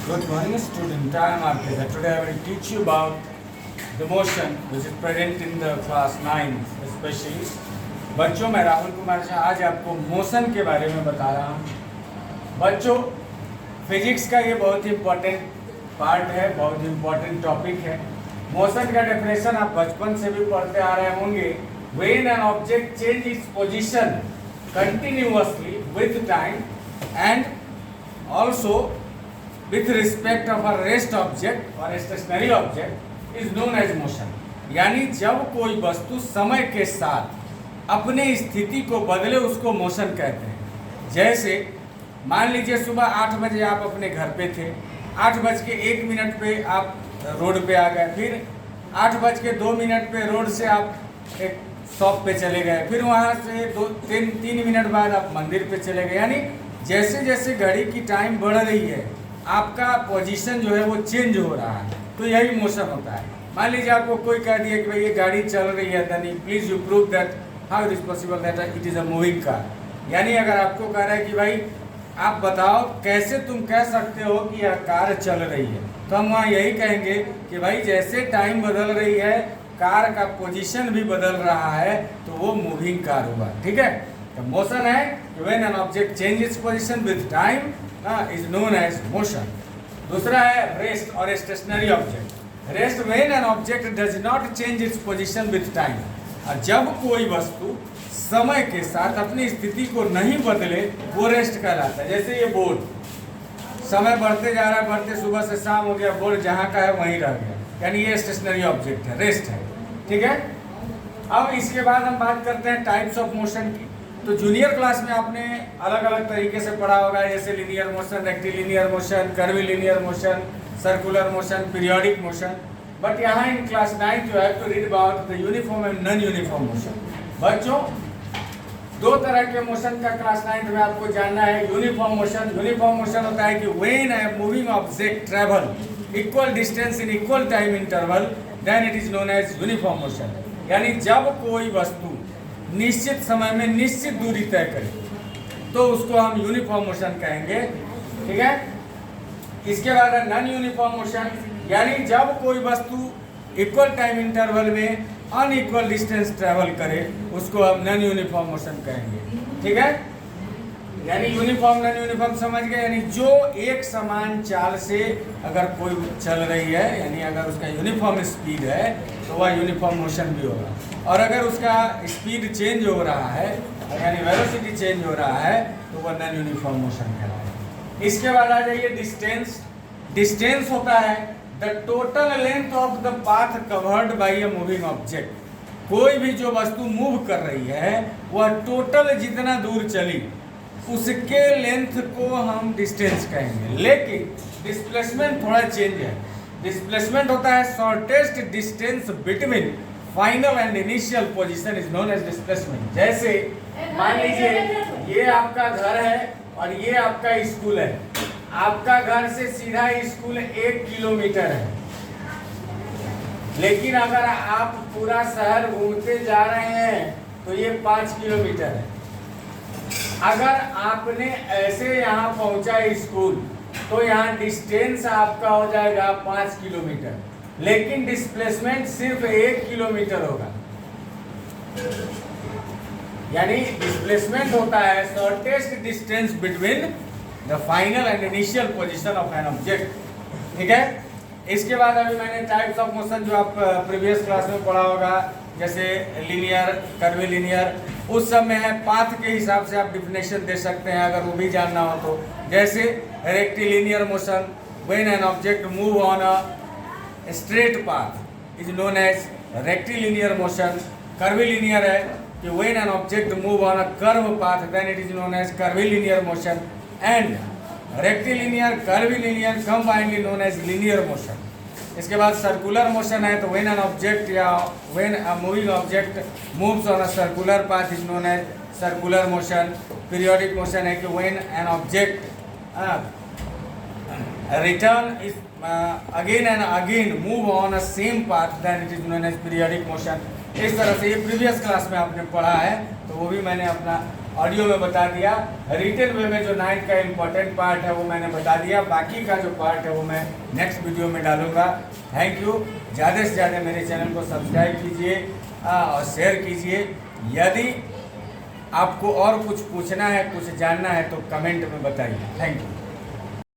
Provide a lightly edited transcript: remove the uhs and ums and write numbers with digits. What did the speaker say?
Good morning, student. I am Arpita. Today I will teach you about the motion which is present in the class 9 especially. बच्चों, मैं राहुल कुमार झा आज आपको motion के बारे में बता रहा हूँ। बच्चों, फिजिक्स का ये बहुत ही इम्पोर्टेंट पार्ट है, बहुत ही इम्पोर्टेंट टॉपिक है। मोशन का डेफिनेशन आप बचपन से भी पढ़ते आ रहे होंगे। When an object change its position continuously with time and also with respect of a rest object or a stationary object is known as motion। यानी जब कोई वस्तु समय के साथ अपने स्थिति को बदले उसको मोशन कहते हैं। जैसे मान लीजिए सुबह 8 बजे आप अपने घर पे थे, 8:01 पे आप रोड पे आ गए, फिर 8:02 पे रोड से आप एक शॉप पे चले गए, फिर वहाँ से 3 मिनट बाद आप मंदिर पे चले गए। यानी जैसे जैसे घड़ी की टाइम बढ़ रही है आपका पोजीशन जो है वो चेंज हो रहा है, तो यही मोशन होता है। मान लीजिए आपको कोई कह दिया कि भाई ये गाड़ी चल रही है, then please you prove that how it is possible that it is a moving car. यानी अगर आपको कह रहा है कि भाई आप बताओ कैसे तुम कह सकते हो कि यह कार चल रही है, तो हम वहाँ यही कहेंगे कि भाई जैसे टाइम बदल रही है कार का पोजीशन भी बदल रहा है, तो वो मूविंग कार हुआ। ठीक है, तो मोशन है when an object change its position with time is known as motion। दूसरा है रेस्ट और stationary object. Rest when an object does not change its position with time. और जब कोई वस्तु समय के साथ अपनी स्थिति को नहीं बदले वो रेस्ट कहलाता है। जैसे ये बोर्ड समय बढ़ते जा रहा है, बढ़ते सुबह से शाम हो गया, बोर्ड जहाँ का है वहीं रह गया, यानी ये स्टेशनरी ऑब्जेक्ट है, रेस्ट है। ठीक है, अब इसके बाद हम बात करते हैं टाइप्स ऑफ मोशन की। तो जूनियर क्लास में आपने अलग अलग तरीके से पढ़ा होगा, जैसे linear motion, rectilinear motion, curvilinear motion, circular motion, periodic motion. But यहाँ इन क्लास 9 जो है to read about the uniform and non uniform motion. बच्चों, दो तरह के मोशन का क्लास 9 में आपको जानना है। यूनिफॉर्म मोशन, यूनिफॉर्म मोशन होता है कि when a moving object travel equal distance in equal time interval then it is known as uniform motion. यानी जब कोई वस्तु निश्चित समय में निश्चित दूरी तय करे तो उसको हम यूनिफॉर्म मोशन कहेंगे। ठीक है, इसके बाद है नॉन यूनिफॉर्म मोशन, यानी जब कोई वस्तु इक्वल टाइम इंटरवल में अनइक्वल डिस्टेंस ट्रेवल करे उसको हम नॉन यूनिफॉर्म मोशन कहेंगे। ठीक है, यानी यूनिफॉर्म नॉन यूनिफॉर्म समझ गए, यानी जो एक समान चाल से अगर कोई चल रही है, यानी अगर उसका यूनिफॉर्म स्पीड है तो वह यूनिफॉर्म मोशन भी होगा, और अगर उसका स्पीड चेंज हो रहा है यानी वेलोसिटी चेंज हो रहा है तो वह नॉन यूनिफॉर्म मोशन कहलाएगा। इसके बाद आ जाइए डिस्टेंस। डिस्टेंस होता है the total length of the path covered by a moving object. कोई भी जो वस्तु मूव कर रही है वह टोटल जितना दूर चली उसके लेंथ को हम डिस्टेंस कहेंगे। लेकिन डिस्प्लेसमेंट थोड़ा चेंज है। डिस्प्लेसमेंट होता है shortest distance between final and initial position is known as displacement. जैसे मान लीजिए ये आपका घर है और ये आपका स्कूल है। आपका घर से सीधा स्कूल 1 किलोमीटर है, लेकिन अगर आप पूरा शहर घूमते जा रहे हैं तो ये 5 किलोमीटर है। अगर आपने ऐसे यहाँ पहुंचा स्कूल तो यहाँ डिस्टेंस आपका हो जाएगा 5 किलोमीटर, लेकिन डिस्प्लेसमेंट सिर्फ 1 किलोमीटर होगा। यानी डिस्प्लेसमेंट होता है shortest distance between the final and initial position of an object. ठीक है, इसके बाद अभी मैंने टाइप्स ऑफ मोशन जो आप प्रीवियस क्लास में पढ़ा होगा, जैसे लीनियर, कर्वीलिनियर, उस सब में है। पाथ के हिसाब से आप डिफिनेशन दे सकते हैं अगर वो भी जानना हो तो। जैसे rectilinear motion when an object move on a straight path is known as rectilinear motion. Curvilinear है कि when an object move on a curve path then it is known as curvilinear motion. And rectilinear, curvilinear combinedly known as linear motion. इसके बाद circular motion है तो when an object या when a moving object moves on a circular path is known as circular motion. Periodic motion है कि when an object return is again and again move on a same path then it is known as periodic motion. इस तरह से ये previous class में आपने पढ़ा है, तो वो भी मैंने अपना ऑडियो में बता दिया। रिटेल वे में जो 9th का इम्पोर्टेंट पार्ट है वो मैंने बता दिया। बाकी का जो पार्ट है वो मैं नेक्स्ट वीडियो में डालूंगा। Thank you. ज़्यादा से ज़्यादा मेरे चैनल को सब्सक्राइब कीजिए और शेयर कीजिए। यदि आपको और कुछ पूछना है, कुछ जानना है तो कमेंट में बताइए। Thank you.